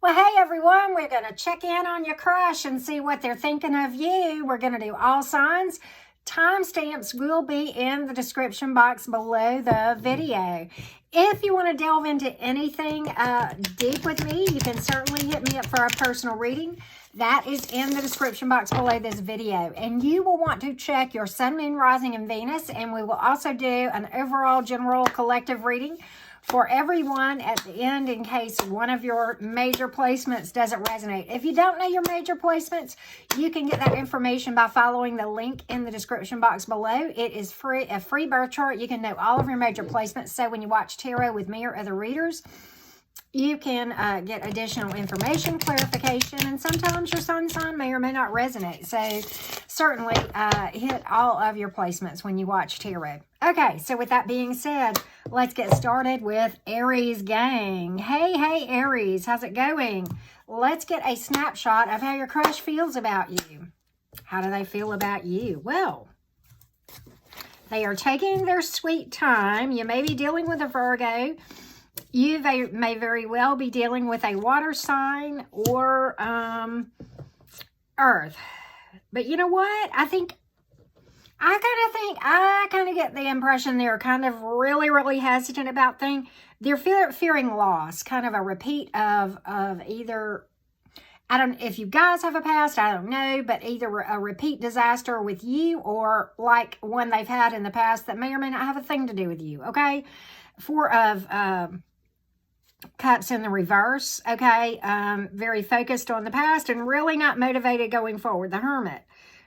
Well, hey everyone, we're going to check in on your crush and see what they're thinking of you. We're going to do all signs. Timestamps will be in the description box below the video. If you want to delve into anything deep with me, you can certainly hit me up for a personal reading. That is in the description box below this video. And you will want to check your Sun, Moon, Rising, and Venus. And we will also do an overall general collective reading for everyone at the end in case one of your major placements doesn't resonate. If you don't know your major placements, you can get that information by following the link in the description box below. It is free, a free birth chart. You can know all of your major placements. So when you watch tarot with me or other readers, you can get additional information, clarification, and sometimes your sun sign may or may not resonate. So certainly hit all of your placements when you watch tarot. Okay, so with that being said, let's get started with Aries gang. Hey, Aries, how's it going? Let's get a snapshot of how your crush feels about you. How do they feel about you? Well, they are taking their sweet time. You may be dealing with a Virgo. You may very well be dealing with a water sign or Earth. But you know what? I kind of get the impression they're kind of really hesitant about things. They're fearing loss, kind of a repeat of either, I don't, if you guys have a past, I don't know, but either a repeat disaster with you or like one they've had in the past that may or may not have a thing to do with you, okay? Four of Cups in the reverse, okay? Very focused on the past and really not motivated going forward. The Hermit.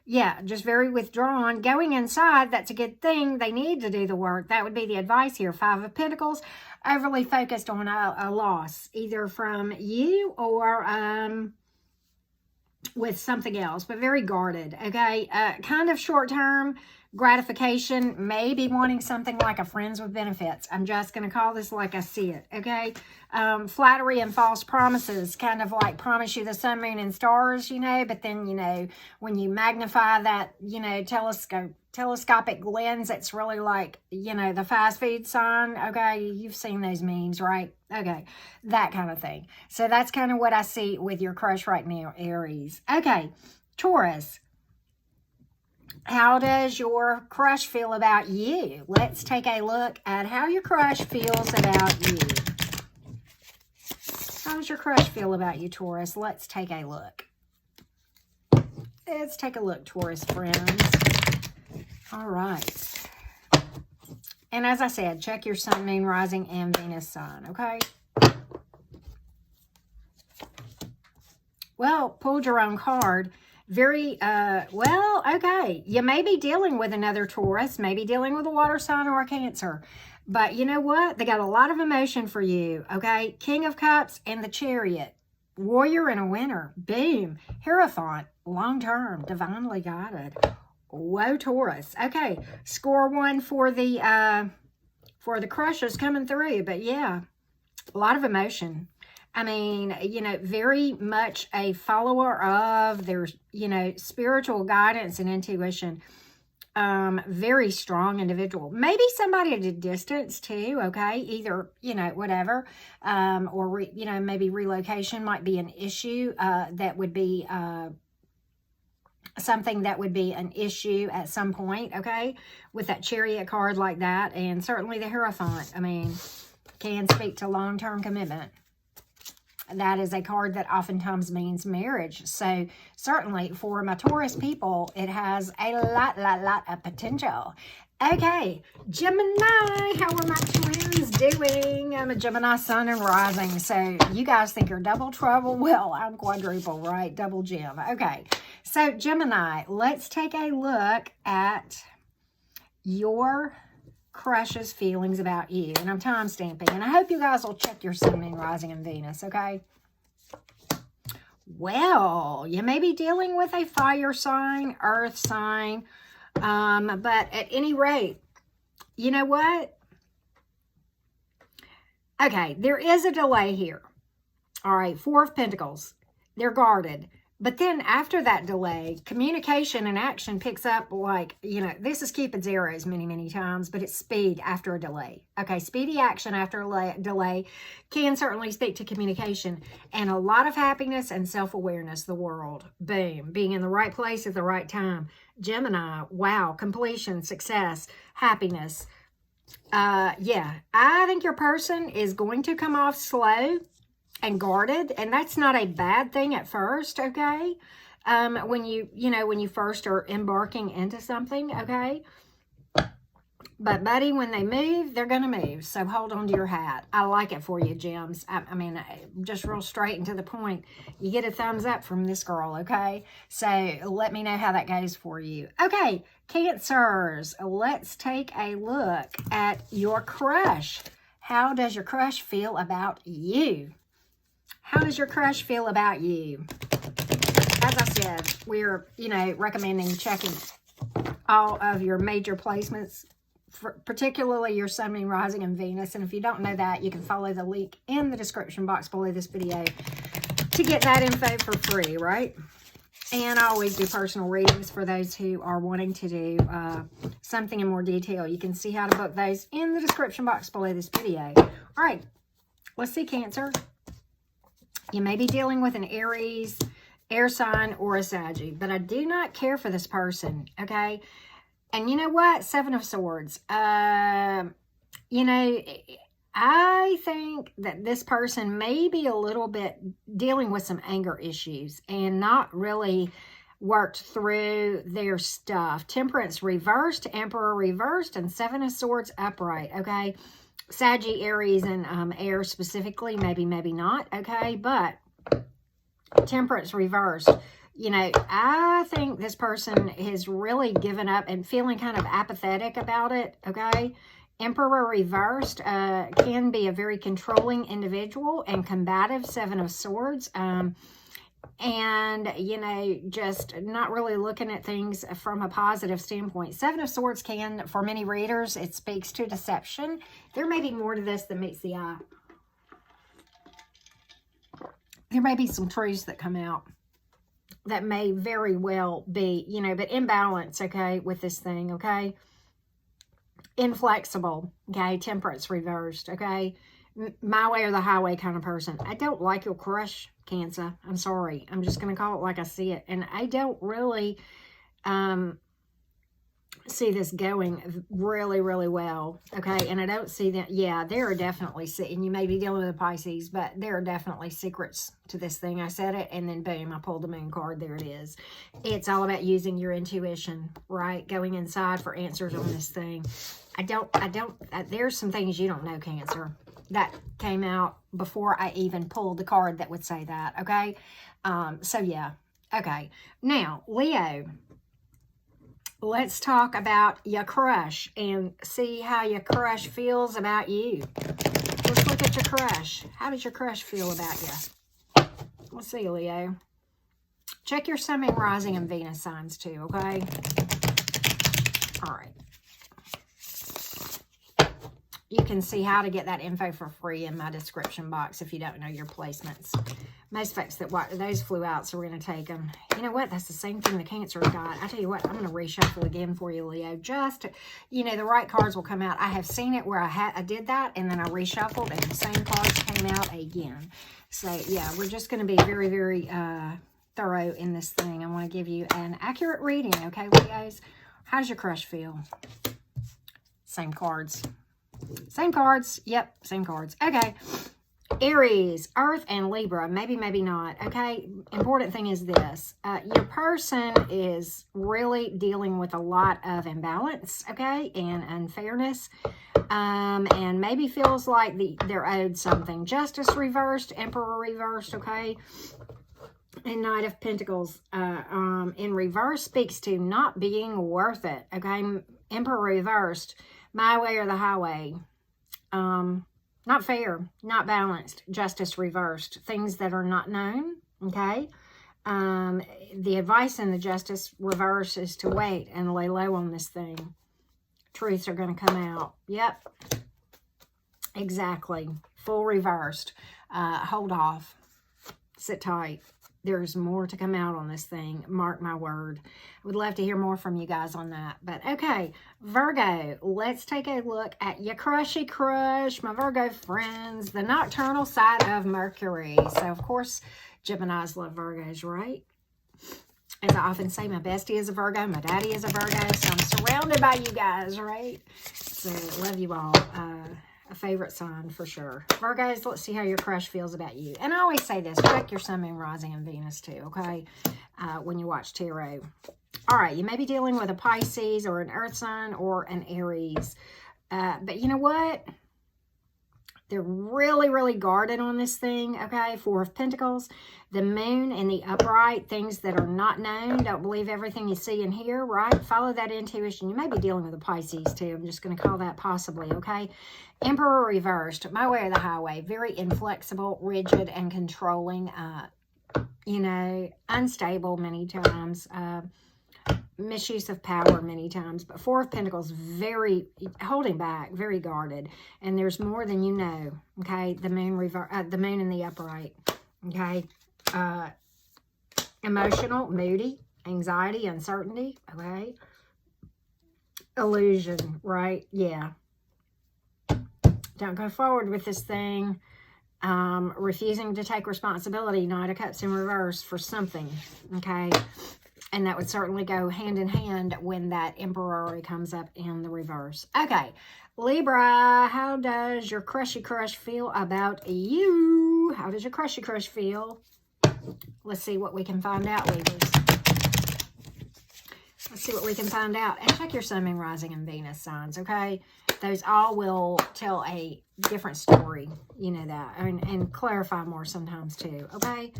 Yeah, just very withdrawn. Going inside, that's a good thing. They need to do the work. That would be the advice here. Five of Pentacles, overly focused on a loss, either from you or with something else, but very guarded, okay? Kind of short-term gratification, maybe wanting something like a friends with benefits. I'm just going to call this like I see it, okay? Flattery and false promises, kind of like promise you the sun, moon, and stars, you know, but then, you know, when you magnify that, you know, telescopic lens, it's really like, you know, the fast food sign, okay? You've seen those memes, right? Okay, that kind of thing. So that's kind of what I see with your crush right now, Aries. Okay, Taurus. How does your crush feel about you? Let's take a look at how your crush feels about you. How does your crush feel about you, Taurus? Let's take a look. Let's take a look, Taurus friends. All right. And as I said, check your Sun, Moon, Rising, and Venus sign, okay? Well, pulled your own card. Very, well, okay. You may be dealing with another Taurus, maybe dealing with a water sign or a Cancer. But you know what? They got a lot of emotion for you, okay? King of Cups and the Chariot. Warrior and a winner. Boom. Hierophant. Long-term. Divinely guided. Whoa, Taurus. Okay. Score one for the crushes coming through. But yeah, a lot of emotion. I mean, you know, very much a follower of their, you know, spiritual guidance and intuition. Very strong individual. Maybe somebody at a distance too, okay? Either, you know, whatever. Or, you know, maybe relocation might be an issue. That would be something that would be an issue at some point, okay? With that Chariot card like that. And certainly the Hierophant, I mean, can speak to long-term commitment. That is a card that oftentimes means marriage. So certainly for my Taurus people, it has a lot of potential. Okay, Gemini, how are my twins doing? I'm a Gemini Sun and Rising. So you guys think you're double trouble? Well, I'm quadruple, right? Double Gem. Okay, so Gemini, let's take a look at your crush's feelings about you. And I'm time stamping. And I hope you guys will check your Sun, Moon, Rising, and Venus, okay? Well, you may be dealing with a fire sign, earth sign. But at any rate, you know what? Okay, there is a delay here. All right, Four of Pentacles. They're guarded. But then after that delay, communication and action picks up like, you know, this is Cupid's arrows many, many times, but it's speed after a delay. Okay, speedy action after a delay can certainly speak to communication and a lot of happiness and self-awareness, the world. Boom. Being in the right place at the right time. Gemini, wow, completion, success, happiness. Yeah, I think your person is going to come off slow and guarded, and that's not a bad thing at first, okay? When you first are embarking into something, okay? But buddy, when they move, they're going to move. So hold on to your hat. I like it for you, Gems. I mean, just real straight and to the point. You get a thumbs up from this girl, okay? So let me know how that goes for you. Okay, Cancers, let's take a look at your crush. How does your crush feel about you? How does your crush feel about you? As I said, we're, recommending checking all of your major placements, particularly your Sun, Moon, Rising, and Venus. And if you don't know that, you can follow the link in the description box below this video to get that info for free, right? And I always do personal readings for those who are wanting to do something in more detail. You can see how to book those in the description box below this video. All right, let's see, Cancer. You may be dealing with an Aries, air sign, or a Saggy, but I do not care for this person, okay? And you know what? Seven of Swords. I think that this person may be a little bit dealing with some anger issues and not really worked through their stuff. Temperance reversed, Emperor reversed, and Seven of Swords upright, okay? Saggy, Aries, and air specifically, maybe not, okay? But Temperance reversed. I think this person has really given up and feeling kind of apathetic about it, okay? Emperor reversed can be a very controlling individual and combative, Seven of Swords. And, just not really looking at things from a positive standpoint. Seven of Swords can, for many readers, it speaks to deception. There may be more to this than meets the eye. There may be some truths that come out that may very well be, but imbalance, okay, with this thing, okay? Inflexible, okay? Temperance reversed, okay? My way or the highway kind of person. I don't like your crush, Cancer. I'm sorry. I'm just going to call it like I see it. And I don't really see this going really, really well. Okay. And I don't see that. Yeah, there are definitely, and you may be dealing with a Pisces, but there are definitely secrets to this thing. I said it and then boom, I pulled the Moon card. There it is. It's all about using your intuition, right? Going inside for answers on this thing. There's some things you don't know, Cancer. That came out before I even pulled the card that would say that, okay? So, yeah. Okay. Now, Leo, let's talk about your crush and see how your crush feels about you. Let's look at your crush. How does your crush feel about you? Let's see, Leo. Check your Sun, Moon, Rising, and Venus signs, too, okay? All right. You can see how to get that info for free in my description box if you don't know your placements. Most folks that those flew out, so we're going to take them. You know what? That's the same thing the Cancer got. I tell you what, I'm going to reshuffle again for you, Leo. Just, the right cards will come out. I have seen it where I did that, and then I reshuffled, and the same cards came out again. So, yeah, we're just going to be very, very thorough in this thing. I want to give you an accurate reading, okay, Leos? How does your crush feel? Same cards. Same cards. Yep, same cards. Okay. Aries, Earth, and Libra. Maybe, maybe not. Okay. Important thing is this. Your person is really dealing with a lot of imbalance, okay, and unfairness. And maybe feels like they're owed something. Justice reversed, Emperor reversed, okay. And Knight of Pentacles in reverse speaks to not being worth it, okay. Emperor reversed. My way or the highway. Not fair, not balanced, justice reversed. Things that are not known, okay? The advice in the justice reverse is to wait and lay low on this thing. Truths are going to come out. Yep. Exactly. Full reversed. Hold off. Sit tight. There's more to come out on this thing. Mark my word. I would love to hear more from you guys on that. But okay, Virgo, let's take a look at your crushy crush, my Virgo friends, the nocturnal side of Mercury. So, of course, Geminis love Virgos, right? As I often say, my bestie is a Virgo, my daddy is a Virgo, so I'm surrounded by you guys, right? So, love you all. A favorite sign for sure. Virgos, let's see how your crush feels about you. And I always say this, check your sun, moon, rising, and Venus too, okay? When you watch tarot. All right, you may be dealing with a Pisces or an Earth sign or an Aries. But you know what? They're really, really guarded on this thing, okay? Four of Pentacles, the moon and the upright, things that are not known. Don't believe everything you see and hear, right? Follow that intuition. You may be dealing with a Pisces too. I'm just going to call that possibly, okay? Emperor reversed, my way or the highway. Very inflexible, rigid, and controlling. You know, unstable many times. Misuse of power many times, but Four of Pentacles, very holding back, very guarded, and there's more than you know. Okay, the moon the moon in the upright. Okay, emotional, moody, anxiety, uncertainty. Okay, illusion, right? Yeah. Don't go forward with this thing. Refusing to take responsibility. Knight of Cups in reverse for something. Okay. And that would certainly go hand in hand when that Emperor comes up in the reverse. Okay, Libra, how does your crushy crush feel about you? How does your crushy crush feel? Let's see what we can find out, Libras. Let's see what we can find out. And check your sun, moon, rising, and Venus signs, okay? Those all will tell a different story. You know that. And clarify more sometimes too, okay?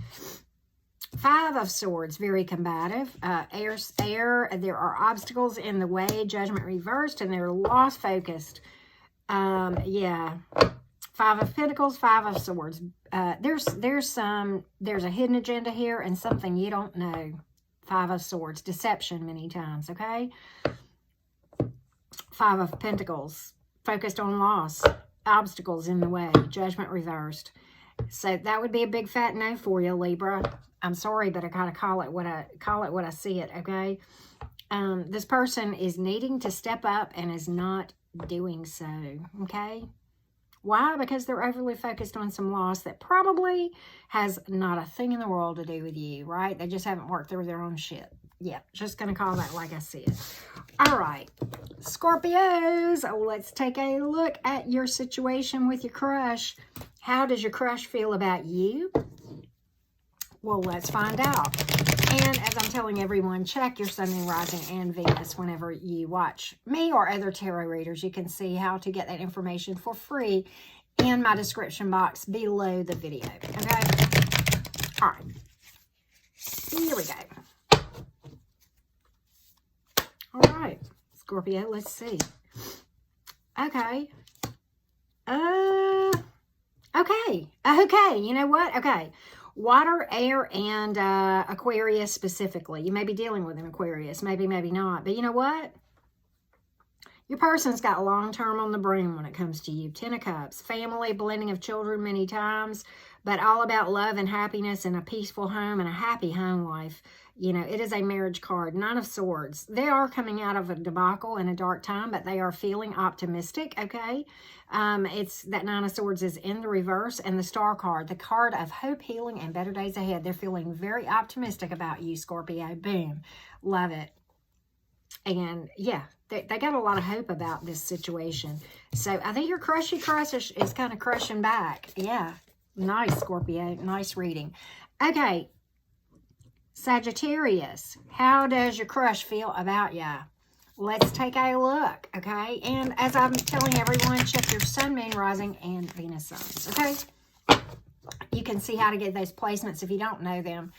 Five of Swords, very combative. Air, there are obstacles in the way. Judgment reversed, and they're loss-focused. Yeah. Five of Pentacles, Five of Swords. There's a hidden agenda here and something you don't know. Five of Swords, deception many times, okay? Five of Pentacles, focused on loss. Obstacles in the way. Judgment reversed. So that would be a big fat no for you, Libra. I'm sorry, but I gotta call it what I see it, okay? This person is needing to step up and is not doing so, okay? Why? Because they're overly focused on some loss that probably has not a thing in the world to do with you, right? They just haven't worked through their own shit. Yeah, just gonna call that like I see it. All right, Scorpios, let's take a look at your situation with your crush. How does your crush feel about you? Well, let's find out. And as I'm telling everyone, check your sun, moon, rising, and Venus whenever you watch me or other tarot readers. You can see how to get that information for free in my description box below the video. Okay? All right. Here we go. All right. Scorpio, let's see. Okay. Okay. You know what? Okay. Water, air, and Aquarius specifically. You may be dealing with an Aquarius. Maybe, maybe not. But you know what? Your person's got long-term on the broom when it comes to you. Ten of Cups. Family, blending of children many times. But all about love and happiness and a peaceful home and a happy home life. You know, it is a marriage card. Nine of Swords. They are coming out of a debacle and a dark time, but they are feeling optimistic, okay? It's that Nine of Swords is in the reverse, and the Star card, the card of hope, healing, and better days ahead. They're feeling very optimistic about you, Scorpio. Boom. Love it. And yeah, they got a lot of hope about this situation. So I think your crushy crush is kind of crushing back. Yeah. Nice, Scorpio. Nice reading. Okay. Sagittarius, how does your crush feel about ya? Let's take a look, okay? And as I'm telling everyone, check your sun, moon, rising, and Venus signs, okay? You can see how to get those placements if you don't know them.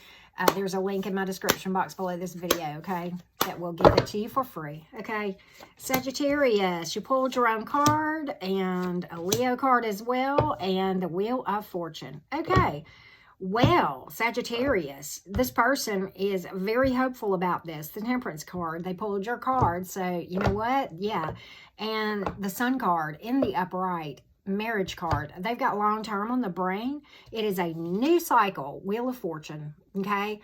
There's a link in my description box below this video, okay? That will give it to you for free, okay? Sagittarius, you pulled your own card and a Leo card as well, and the Wheel of Fortune, okay? Well, Sagittarius, this person is very hopeful about this. The Temperance card, they pulled your card. So, you know what? Yeah. And the Sun card in the upright marriage card. They've got long term on the brain. It is a new cycle, Wheel of Fortune, okay?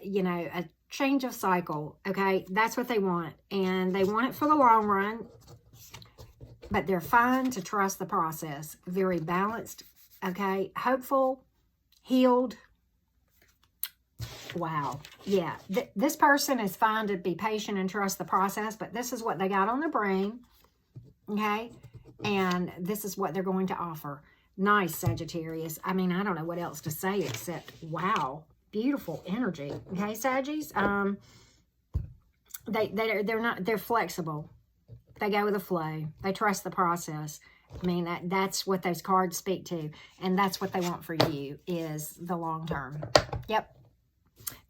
You know, a change of cycle, okay? That's what they want. And they want it for the long run, but they're fine to trust the process. Very balanced, okay? Hopeful, healed. Wow. Yeah. This person is fine to be patient and trust the process, but this is what they got on the brain, okay? And this is what they're going to offer. Nice, Sagittarius. I mean, I don't know what else to say except, wow, beautiful energy. Okay, Saggies? They're flexible. They go with the flow. They trust the process. I mean, that's what those cards speak to. And that's what they want for you, is the long term. Yep.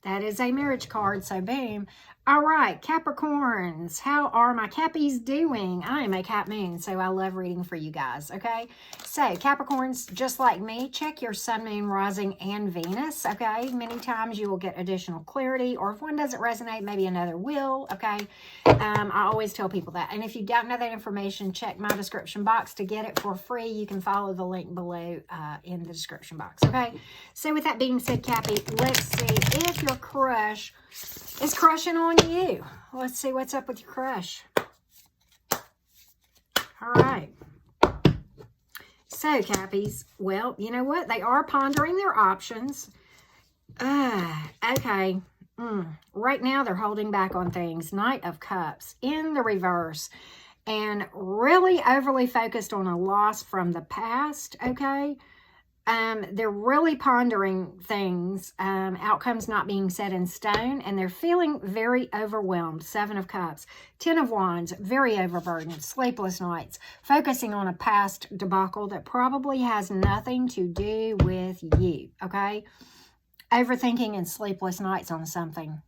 That is a marriage card, so boom. All right, Capricorns, how are my Cappies doing? I am a Cap Moon, so I love reading for you guys, okay? So, Capricorns, just like me, check your Sun, Moon, Rising, and Venus, okay? Many times you will get additional clarity, or if one doesn't resonate, maybe another will, okay? I always tell people that. And if you don't know that information, check my description box to get it for free. You can follow the link below in the description box, okay? So, with that being said, Cappy, let's see if your crush is crushing on you. Let's see what's up with your crush. All right. So, Cappies, well, you know what? They are pondering their options. Okay. Right now, they're holding back on things. Knight of Cups in the reverse. And really overly focused on a loss from the past, okay? They're really pondering things, outcomes not being set in stone, and they're feeling very overwhelmed. 7 of Cups, 10 of Wands, very overburdened, sleepless nights, focusing on a past debacle that probably has nothing to do with you, okay? Overthinking and sleepless nights on something.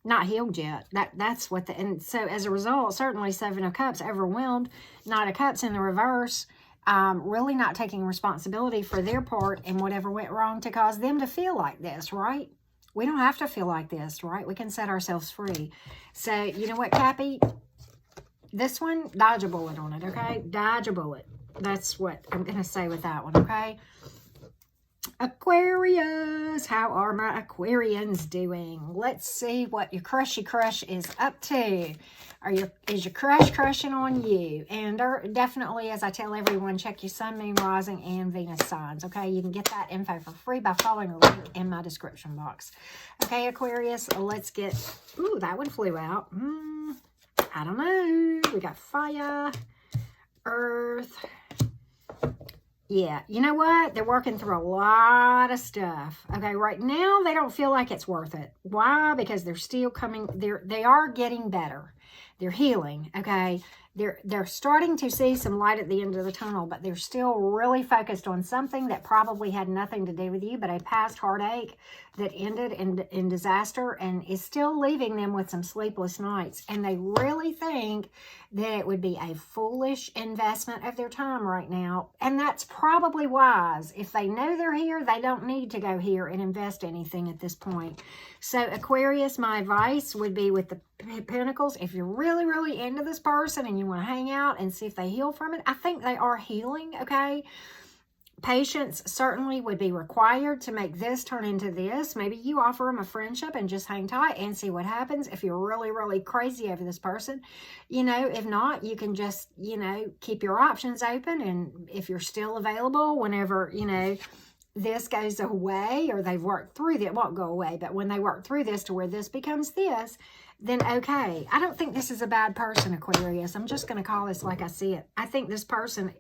Not healed yet. That's what and so as a result, certainly 7 of Cups, overwhelmed, Knight of Cups in the reverse. Really not taking responsibility for their part and whatever went wrong to cause them to feel like this, right? We don't have to feel like this, right? We can set ourselves free. So, you know what, Cappy? This one, dodge a bullet on it, okay? Dodge a bullet. That's what I'm going to say with that one, okay? Aquarius, how are my Aquarians doing? Let's see what your crushy crush is up to. Is your crush crushing on you? And definitely, as I tell everyone, check your Sun, Moon, Rising, and Venus signs. Okay, you can get that info for free by following the link in my description box. Okay, Aquarius, let's get. Ooh, that one flew out. I don't know. We got fire, earth. Yeah, you know what? They're working through a lot of stuff. Okay, right now they don't feel like it's worth it. Why? Because they're still coming. They are getting better. They're healing. Okay, they're starting to see some light at the end of the tunnel, but they're still really focused on something that probably had nothing to do with you, but a past heartache that ended in disaster and is still leaving them with some sleepless nights. And they really think that it would be a foolish investment of their time right now. And that's probably wise. If they know they're here, they don't need to go here and invest anything at this point. So Aquarius, my advice would be with the Pentacles. If you're really, really into this person and you want to hang out and see if they heal from it, I think they are healing, okay? Patience certainly would be required to make this turn into this. Maybe you offer them a friendship and just hang tight and see what happens. If you're really, really crazy over this person, you know, if not, you can just, you know, keep your options open. And if you're still available whenever, you know, this goes away or they've worked through it won't go away. But when they work through this to where this becomes this, then okay. I don't think this is a bad person, Aquarius. I'm just going to call this like I see it. I think this person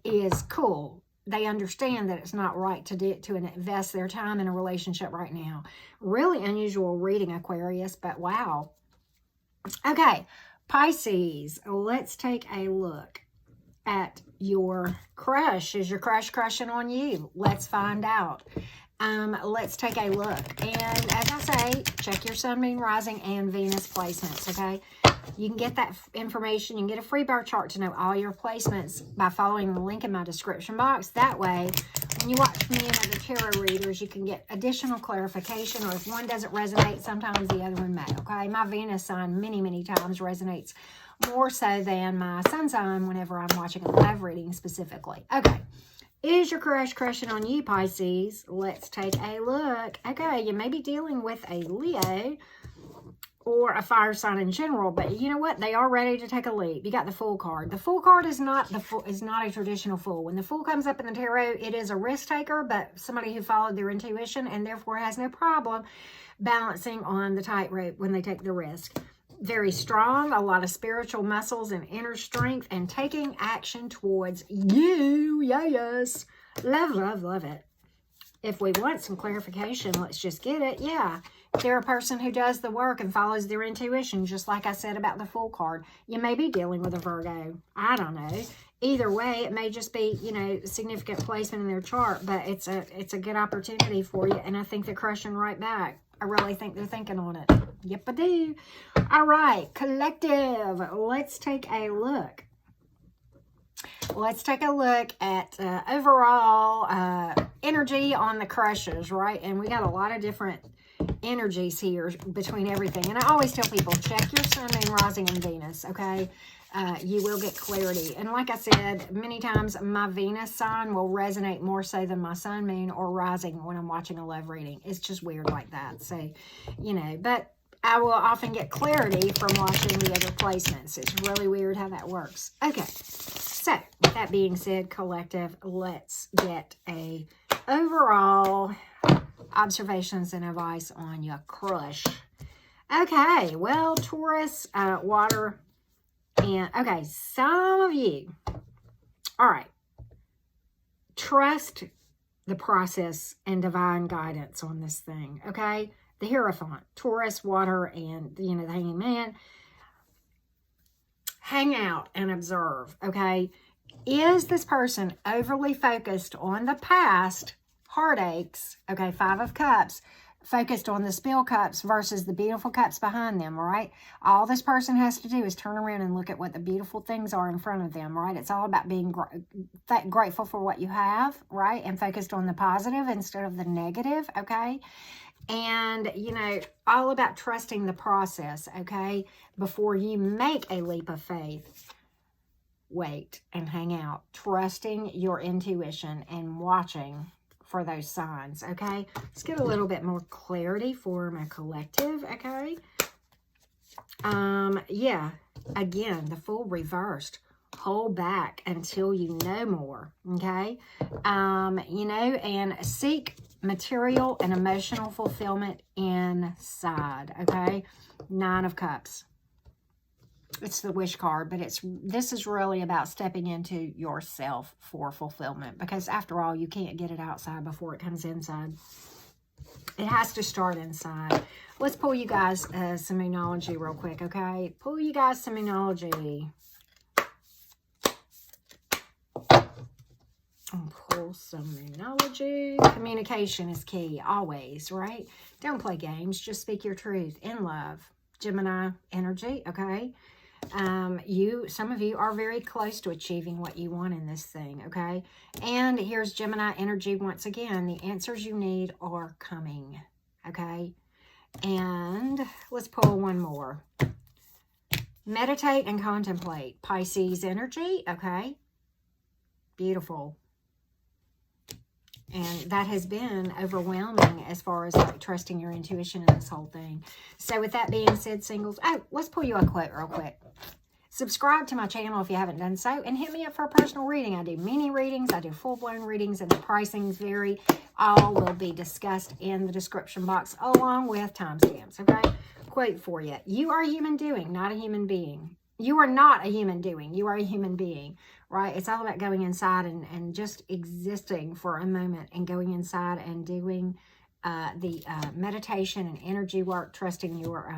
is cool. They understand that it's not right to invest their time in a relationship right now. Really unusual reading, Aquarius, but wow. Okay, Pisces, let's take a look at your crush. Is your crush crushing on you? Let's find out. Let's take a look. And as I say, check your Sun, Moon, Rising, and Venus placements, okay? You can get that information. You can get a free bar chart to know all your placements by following the link in my description box. That way, when you watch me and other tarot readers, you can get additional clarification, or if one doesn't resonate, sometimes the other one may, okay? My Venus sign many, many times resonates more so than my sun sign whenever I'm watching a live reading specifically. Okay. Is your crush crushing on you, Pisces? Let's take a look. Okay, you may be dealing with a Leo or a fire sign in general, but you know what? They are ready to take a leap. You got the Fool card. The Fool card is not a traditional Fool. When the Fool comes up in the tarot, it is a risk taker, but somebody who followed their intuition and therefore has no problem balancing on the tightrope when they take the risk. Very strong, a lot of spiritual muscles and inner strength, and taking action towards you. Yes. Love, love, love it. If we want some clarification, let's just get it. Yeah. If they're a person who does the work and follows their intuition, just like I said about the Fool card, you may be dealing with a Virgo. I don't know. Either way, it may just be, you know, significant placement in their chart, but it's a good opportunity for you, and I think they're crushing right back. I really think they're thinking on it. Yep, I do. All right, collective. Let's take a look. Let's take a look at overall energy on the crushes, right? And we got a lot of different energies here between everything. And I always tell people, check your sun, moon, rising, and Venus, okay? You will get clarity. And like I said, many times my Venus sign will resonate more so than my sun, moon, or rising when I'm watching a love reading. It's just weird like that. So, you know, but I will often get clarity from watching the other placements. It's really weird how that works. Okay, so with that being said, collective, let's get a overall observations and advice on your crush. Okay, well, Taurus, water, and okay, some of you, all right, trust the process and divine guidance on this thing, okay? The Hierophant, Taurus, water, and, you know, the Hanging Man. Hang out and observe, okay? Is this person overly focused on the past heartaches, okay, 5 of Cups, focused on the spill cups versus the beautiful cups behind them, right? All this person has to do is turn around and look at what the beautiful things are in front of them, right? It's all about being grateful for what you have, right? And focused on the positive instead of the negative, okay? And, you know, all about trusting the process, okay? Before you make a leap of faith, wait and hang out. Trusting your intuition and watching for those signs, okay? Let's get a little bit more clarity for my collective, okay? Yeah, again, the Fool reversed. Hold back until you know more, okay? You know, and seek material and emotional fulfillment inside, okay? 9 of Cups. It's the Wish card, but this is really about stepping into yourself for fulfillment, because after all, you can't get it outside before it comes inside. It has to start inside. Let's pull you guys some Moonology real quick, okay? Pull you guys some Moonology. And pull some Moonology. Communication is key, always, right? Don't play games. Just speak your truth in love. Gemini energy, okay? Some of you are very close to achieving what you want in this thing, okay? And here's Gemini energy once again. The answers you need are coming, okay? And let's pull one more. Meditate and contemplate. Pisces energy, okay? Beautiful. And that has been overwhelming as far as like trusting your intuition in this whole thing. So with that being said, singles, let's pull you a quote real quick. Subscribe to my channel if you haven't done so, and hit me up for a personal reading. I do mini readings, I do full-blown readings, and the pricings vary. All will be discussed in the description box along with timestamps, okay? Quote for you. You are a human doing, not a human being. You are not a human doing. You are a human being, right? It's all about going inside and just existing for a moment and going inside and doing the meditation and energy work, trusting your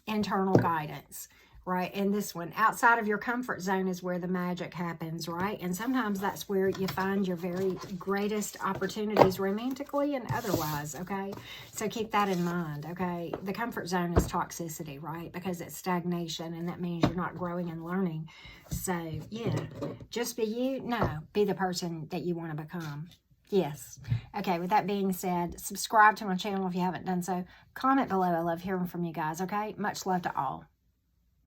internal guidance, right? And this one, outside of your comfort zone is where the magic happens, right? And sometimes that's where you find your very greatest opportunities romantically and otherwise, okay? So keep that in mind, okay? The comfort zone is toxicity, right? Because it's stagnation, and that means you're not growing and learning. So, yeah, just be you. No, be the person that you want to become. Yes. Okay, with that being said, subscribe to my channel if you haven't done so. Comment below. I love hearing from you guys, okay? Much love to all.